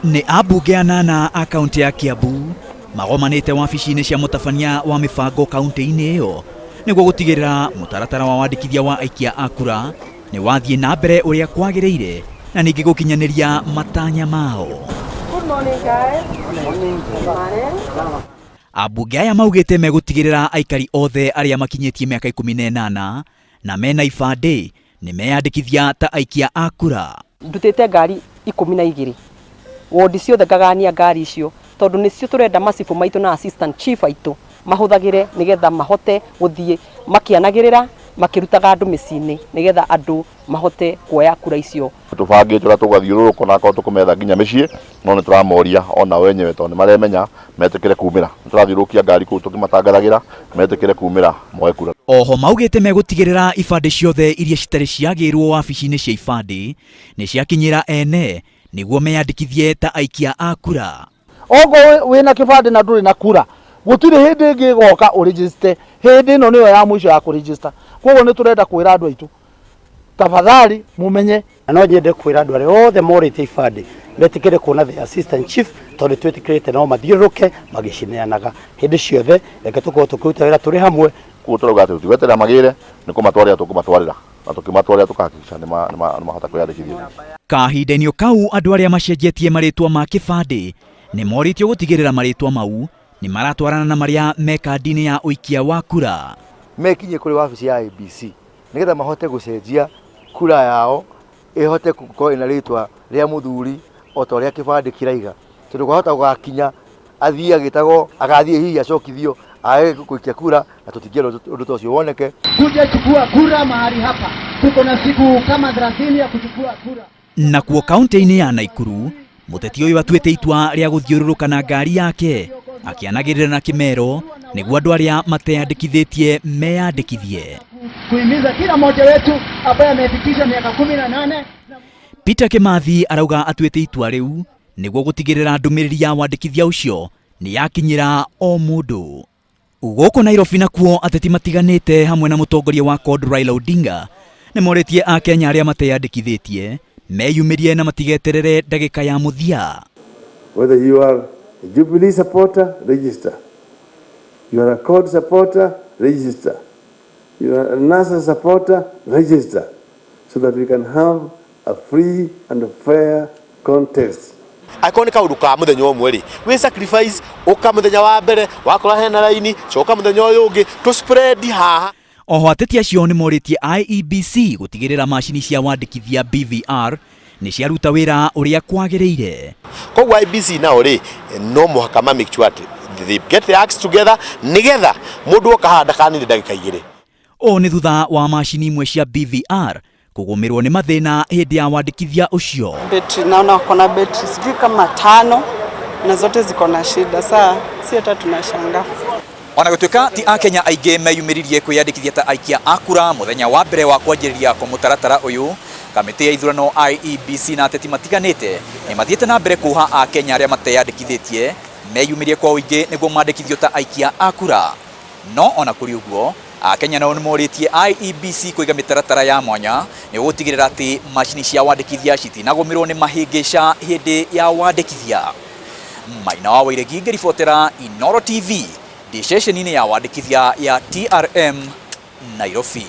Ni ambunge anana a kaunti ya Kiambu magomanite wabici-inĩ cia mũtabania wa mĩbango kaunti-inĩ ĩyo nĩguo gũtigĩrĩra mũtaratara wa wandĩkithia wa aikia a kura nĩ wathiĩ na mbere ũrĩa kwagĩrĩire na ningĩ gũkinyanĩria matanya mao. Good morning, guys. Good morning. Ambunge aya maugĩte megũtigĩrĩra aikari othe arĩa makinyĩtie mĩaka 18 na mena ibandĩ nĩ meyandĩkithia ta aikia a kura. Ndutĩte ngari 12 wodi ciothe ngagania ngari icio tondu nicio turenda macibu maitu na assistant chief aitu mahuthagire nigetha mahote guthie makianagirira makirutaga andu micini nigetha andu mahote kuoya kura icio. Tubangite ura tugathiururuka na ko tukumetha nginya micii no ni turamoria ona wenyewe tondu maremenya metikire kumira turathiurukia ngari ku tukimatangathagira metikire kumira moe kura. Oho maugite megũtigĩrĩra ibandĩ ciothe iria citarĩ ciagĩrwo wabici-inĩ cia ibandĩ nĩ ciakinyĩra ene nĩguo meyandĩkithie ta aikia a kura. Ogo wina kibandĩ na ndũrĩ na kura gũtirĩ hĩndĩ ĩngĩ goka ũregister, hĩndĩ ĩno nĩyo ya mũico ya kũregister. Koguo nĩ turenda kwĩra andũ aitũ tafadhali mumenye, no nyende kwĩra andũ arĩa othe morĩte ibandĩ metikire kuona the assistant chief tondu twĩtĩkĩrĩte no mathiũrũrũke magĩcineanaga hĩndĩ ciothe. Reke tũkorwo tũkĩruta wĩra tũrĩ hamwe. Koguo turauga atĩ tũtigweterera magĩre nĩ kũmatwarĩra tũkũmatwarĩra na tũkĩmatwarĩra tũkahakikisha nĩ mahota kwĩyandĩkithia. Kahinda-inĩ kau andũ arĩa macenjetie marĩtwa ma kĩbandĩ nĩ morĩtio gũtigĩrĩra marĩtwa mau nĩ maratwarana na marĩa me kandi-inĩ ya ũikia wa kura. Mekinye kũrĩ wabici ya IEBC nigetha mahote gũcenjia kura yao ihote gũkorwo ina rĩtwa rĩa mũthuri o ta ũrĩa kĩbandĩ kĩraiga, tondũ kwahota gũgakinya athiĩ agĩtagwo agathiĩ hihi acokithio aage gũikia kura na tũtingĩenda ũndũ ta ũcio woneke. Kuja chukua kura mahali hapa, tuko na siku kama 30 ya kuchukua kura. Nakuo kaunti-inĩ ya Naikuru mũteti ũyũ atuĩte itua rĩa gũthiũrũrũka na ngari yake akĩanagĩrĩra na kĩmero nĩguo andũ arĩa mateyandĩkithĩtie meyandĩkithie. Kuhimiza kila mmoja wetu ambaye amefikisha miaka 18. Peter Kĩmathi arauga atuĩte itua rĩu nĩguo gũtigĩrĩra ndũmĩrĩri ya wandĩkithia ũcio nĩ yakinyĩra o mũndũ. Gũkũ Nairobi nakuo ateti matiganĩte hamwe na mũtongoria wa CORD Raila Odinga nĩ morĩtie a Kenya arĩa mateyandĩkithĩtie meyumĩrie na matigeterere ndagĩka ya mũthia. Whether you are a Jubilee supporter, register. You are a CORD supporter, register. You are a NASA supporter, register. So that we can have a free and a fair contest. Akoni kaundu ka muthenya umwe ri we sacrifice uka muthenya wa mbere wakora hena raini coka muthenya uyu ungi to spread haha. Oho ateti acio nĩ morĩtie IEBC gũtigĩrĩra macini cia wandĩkithia BVR nĩ ciaruta wĩra ũrĩa kwagĩrĩire. Koguo IEBC nao ri no mũhaka ma make sure they get the acts together nigetha mũndũ okahanda kanini ndagĩka 2. O nĩ thutha wa macini imwe cia BVR kũgũmĩrwo nĩ mathĩna hĩndĩ ya wandĩkithia ũcio. Betri naona kuna betri sijui kama 5 na zote ziko na shida. Saa si hata tunashangaa. Ona gũtuĩka ti Akenya aingĩ meyumĩririe kwĩyandĩkithia ta aikia a kura mũthenya wa mbere wa kwanjĩrĩria kwa mũtaratara ũyũ, kamĩtĩ ya ithurano IEBC na ateti matiganĩte nĩ mathiĩte na mbere kũha Akenya arĩa mateyandĩkithĩtie meyumĩrie kwa ũingĩ nĩguo mandĩkithio ta aikia a kura. No ona kũrĩ ũguo Akenya nao nĩ morĩtie IEBC kũiga mĩtaratara ya mwanya nĩ gũtigĩrĩra atĩ macini cia wandĩkithia citinagũmĩrwo nĩ mahĩngĩca hĩndĩ ya wandĩkithia. Maina wa Wairegi ngĩribotera Inooro TV, station-inĩ ya wandĩkithia ya TRM Nairobi.